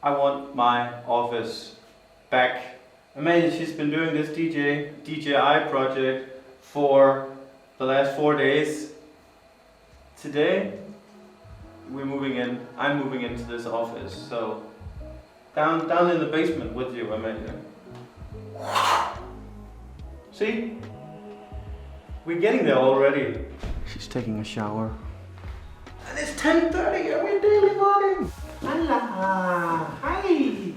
I want my office back. Amalia, she's been doing this DJI project for the last 4 days. Today, we're moving in. I'm moving into this office. So, down in the basement with you, Amalia. See? We're getting there already. She's taking a shower. And it's 10:30 and we're daily vlogging. Hola. Hi.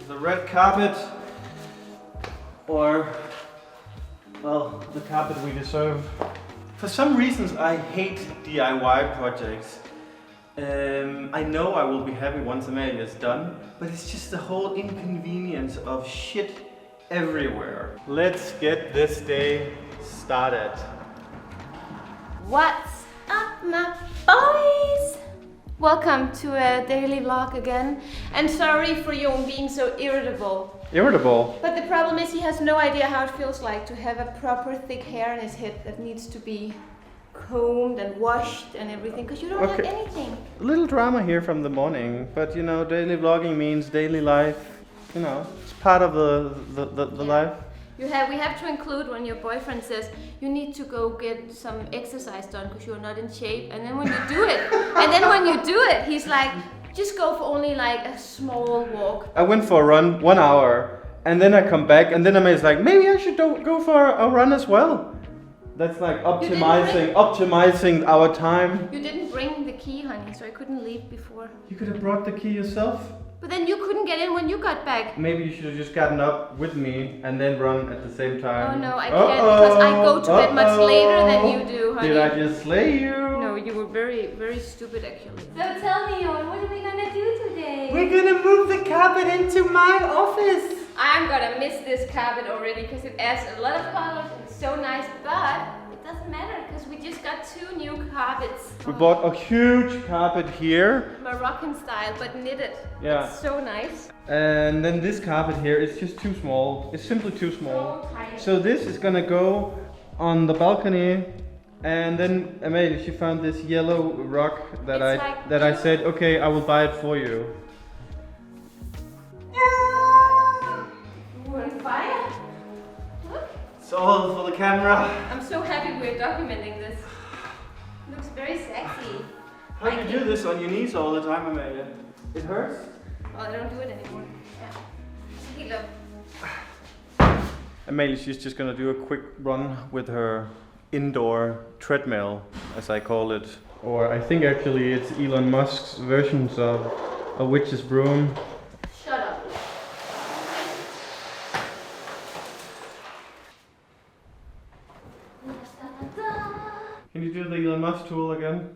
The red carpet. Or, well, the carpet we deserve. For some reasons I hate DIY projects. I know I will be happy once Amalia's done, but it's just the whole inconvenience of shit everywhere. Let's get this day started. What's up, my boys? Welcome to a daily vlog again, and sorry for Jon being so irritable. Irritable? But the problem is he has no idea how it feels like to have a proper thick hair in his head that needs to be combed and washed and everything, because you don't have anything. A little drama here from the morning, but you know, daily vlogging means daily life. You know, it's part of the life. We have to include when your boyfriend says you need to go get some exercise done because you're not in shape, and then when you do it, he's like, just go for only like a small walk. I went for a run 1 hour, and then I come back, and then I'm like, maybe I should go for a run as well. That's like optimizing our time. You didn't bring the key, honey, so I couldn't leave before. You could have brought the key yourself. But then you couldn't get in when you got back. Maybe you should have just gotten up with me and then run at the same time. Oh no, I can't because I go to bed much later than you do, honey. Did I just slay you? No, you were very, very stupid actually. So tell me, Jon, what are we gonna do today? We're gonna move the carpet into my office. I'm gonna miss this carpet already because it adds a lot of colors. It's so nice, but it doesn't matter because we just got 2 new carpets. We bought a huge carpet here. Moroccan style, but knitted. Yeah. It's so nice. And then this carpet here is just too small. It's simply too small. So tiny. So this is gonna go on the balcony. And then Amalia, she found this yellow rug that I said, okay, I will buy it for you. We're on fire. Look. It's all for the camera. I'm so happy we're documenting this. Looks very sexy. How do you do this on your knees all the time, Amalia? It hurts? Well, I don't do it anymore. Yeah. See, look. Amalia, she's just gonna do a quick run with her indoor treadmill, as I call it. Or I think actually it's Elon Musk's versions of a witch's broom. Shut up. Can you do the Elon Musk tool again?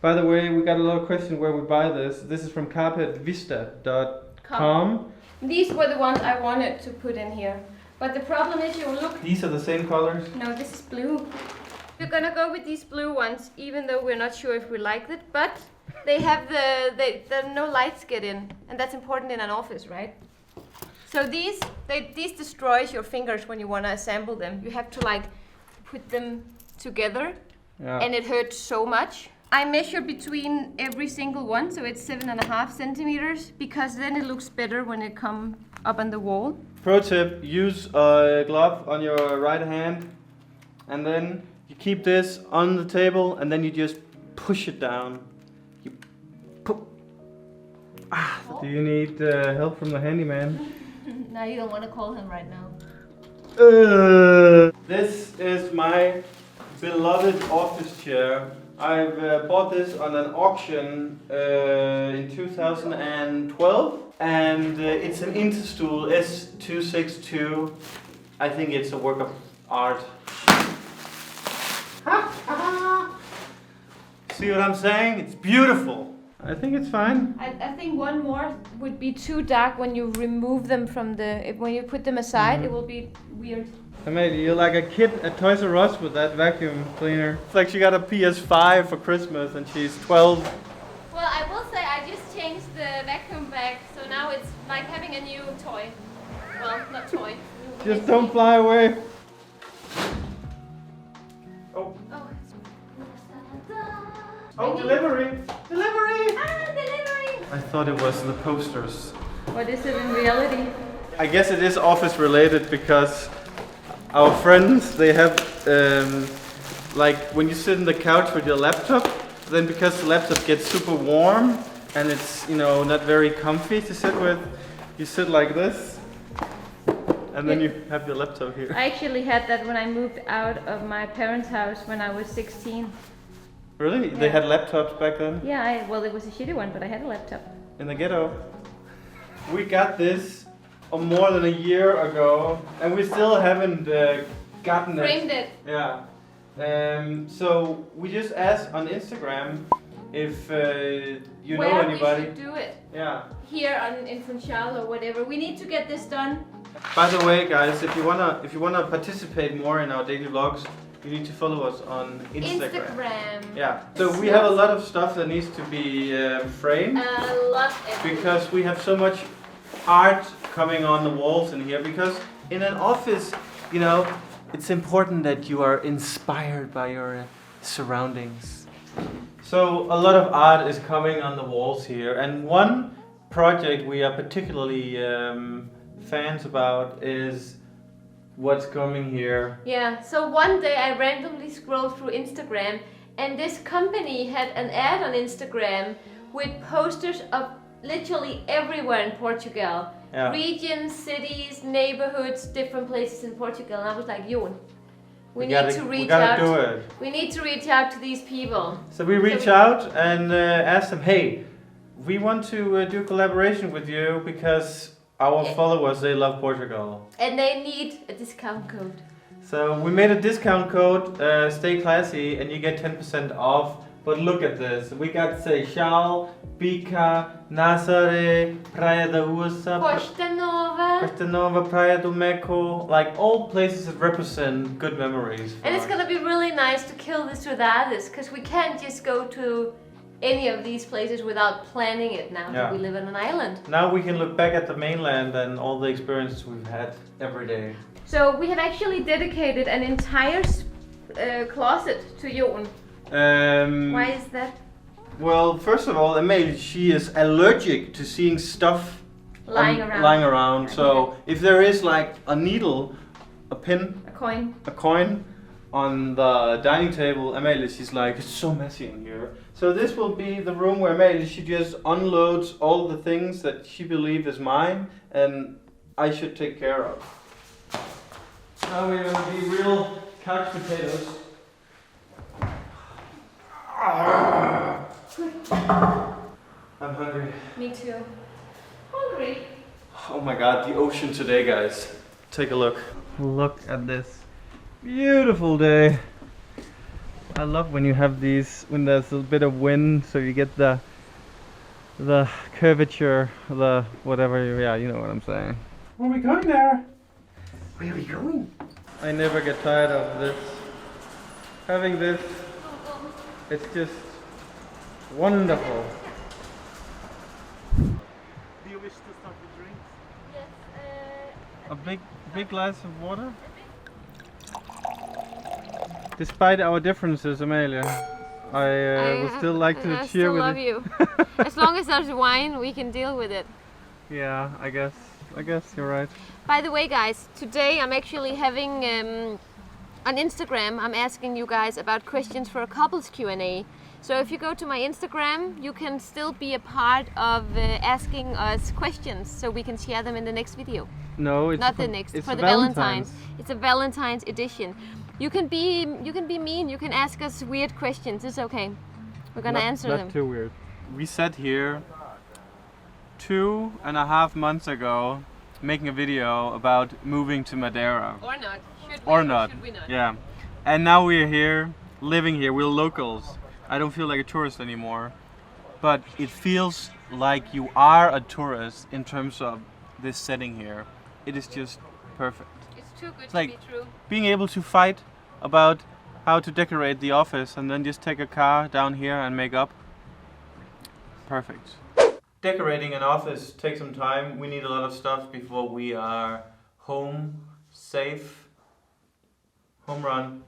By the way, we got a lot of questions where we buy this. This is from carpetvista.com. These were the ones I wanted to put in here. But the problem is, you look. These are the same colors? No, this is blue. We're gonna go with these blue ones, even though we're not sure if we like it. But they have no lights get in, and that's important in an office, right? So these destroys your fingers when you wanna assemble them. You have to like put them together, and it hurts so much. I measure between every single one, so it's 7.5 centimeters, because then it looks better when it comes up on the wall. Pro tip, use a glove on your right hand, and then you keep this on the table, and then you just push it down. Do you need help from the handyman? No, you don't want to call him right now. This is my beloved office chair. I've bought this on an auction in 2012, and it's an Interstool S262. I think it's a work of art. See what I'm saying? It's beautiful. I think it's fine. I think one more would be too dark when you remove them from when you put them aside, it will be weird. Amalia, you're like a kid at Toys R Us with that vacuum cleaner. It's like she got a PS5 for Christmas and she's 12. Well, I will say I just changed the vacuum bag, so now it's like having a new toy. Well, not toy. Just don't fly away. Oh. Oh. Oh, delivery! Delivery! Ah, delivery! I thought it was the posters. What is it in reality? I guess it is office related because our friends, they have like when you sit on the couch with your laptop, then because the laptop gets super warm and it's, you know, not very comfy to sit with, you sit like this and then you have your laptop here. I actually had that when I moved out of my parents' house when I was 16. Really? Yeah. They had laptops back then? Yeah, well, it was a shitty one, but I had a laptop. In the ghetto. We got this more than a year ago and we still haven't gotten Framed it. Yeah. So we just asked on Instagram if you know anybody. Where we should do it. Yeah. Here in Funchal or whatever. We need to get this done. By the way, guys, if you wanna participate more in our daily vlogs, you need to follow us on Instagram. Yeah. So we have a lot of stuff that needs to be framed. A lot. Because we have so much art coming on the walls in here. Because in an office, you know, it's important that you are inspired by your surroundings. So a lot of art is coming on the walls here, and one project we are particularly fans about is what's coming here. Yeah, so one day I randomly scrolled through Instagram and this company had an ad on Instagram with posters of literally everywhere in Portugal. Yeah. Regions, cities, neighborhoods, different places in Portugal. And I was like, Jon, we need to reach out. Do it. We need to reach out to these people. So we reach out and ask them, hey, we want to do a collaboration with you because our followers, they love Portugal. And they need a discount code. So we made a discount code, stay classy, and you get 10% off. But look at this. We got Seixal, Pica, Nazaré, Praia da Ursa, Costa Nova, Praia do Meco, like all places that represent good memories. And it's gonna be really nice to kill the saudades, because we can't just go to any of these places without planning it now that we live on an island. Now we can look back at the mainland and all the experiences we've had every day. So we have actually dedicated an entire closet to Jon. Why is that? Well, first of all, Amalie, she is allergic to seeing stuff lying around. So if there is like a needle, a pin, a coin on the dining table, Amalie, she's like, it's so messy in here. So this will be the room where Amalie, she just unloads all the things that she believes is mine and I should take care of. Now we're going to be real couch potatoes. I'm hungry. Me too. Hungry. Oh my god, the ocean today, guys. Take a look. Look at this beautiful day. I love when you have these, when there's a bit of wind, so you get the curvature, the whatever, yeah, you know what I'm saying. Where are we going there? Where are we going? I never get tired of this. Having this, it's just wonderful. Do you wish to start with drinks? Yes. A big glass of water? Despite our differences, Amelia, I would still like to cheer with you. I still love you. As long as there's wine, we can deal with it. Yeah, I guess you're right. By the way, guys, today I'm actually having on Instagram. I'm asking you guys about questions for a couples Q&A. So if you go to my Instagram, you can still be a part of asking us questions, so we can share them in the next video. No, it's not the next. It's for the Valentine's. It's a Valentine's edition. You can be mean. You can ask us weird questions. It's okay. We're gonna answer them. Not too weird. We sat here 2.5 months ago, making a video about moving to Madeira. Or not. Should we not? Yeah. And now we're here, living here. We're locals. I don't feel like a tourist anymore, but it feels like you are a tourist in terms of this setting here. It is just perfect. It's too good to be true. Being able to fight about how to decorate the office and then just take a car down here and make up. Perfect. Decorating an office takes some time. We need a lot of stuff before we are home, safe, home run.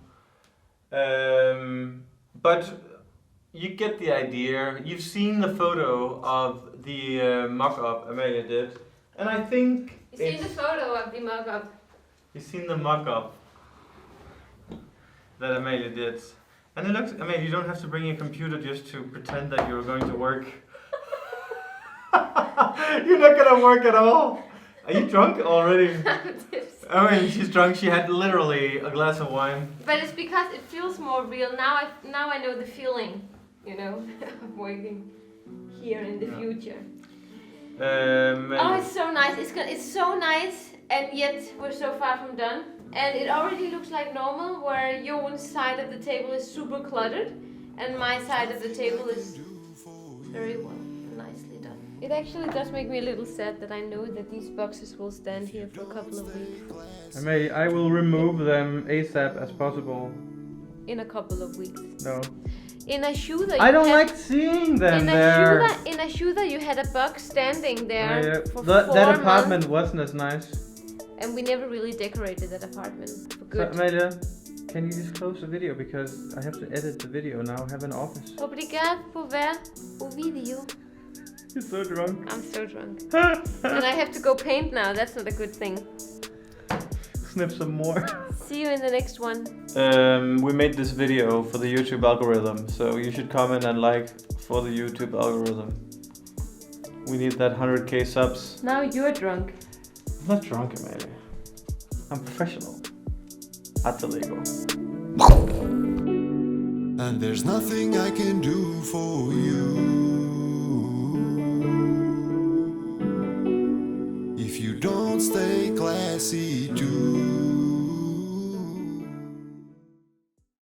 But you get the idea. You've seen the photo of the mock-up Amalia did, and I think You've seen the photo of the mock-up. You've seen the mock-up that Amalia did, and it looks. I mean, you don't have to bring your computer just to pretend that you're going to work. You're not gonna work at all. Are you drunk already? I mean, she's drunk. She had literally a glass of wine. But it's because it feels more real. Now I know the feeling, you know, of working here in the future. Oh, it's so nice. It's so nice, and yet we're so far from done. And it already looks like normal, where Jon's side of the table is super cluttered, and my side of the table is very well, nicely done. It actually does make me a little sad that I know that these boxes will stand here for a couple of weeks. I will remove them ASAP as possible. In a couple of weeks. No. In a shoe that I don't like seeing them there. In a shoe that you had a box standing there for 4 that apartment months, wasn't as nice. and we never really decorated that apartment for good. Amelia, can you just close the video because I have to edit the video now. I have an office. Obrigado por ver o video. You're so drunk. I'm so drunk. And I have to go paint now. That's not a good thing. Snip some more. See you in the next one. We made this video for the YouTube algorithm, so you should comment and like for the YouTube algorithm. We need that 100k subs. Now you're drunk. I'm not drunk, Amelia. I'm professional. At the Lego. And there's nothing I can do for you. If you don't stay classy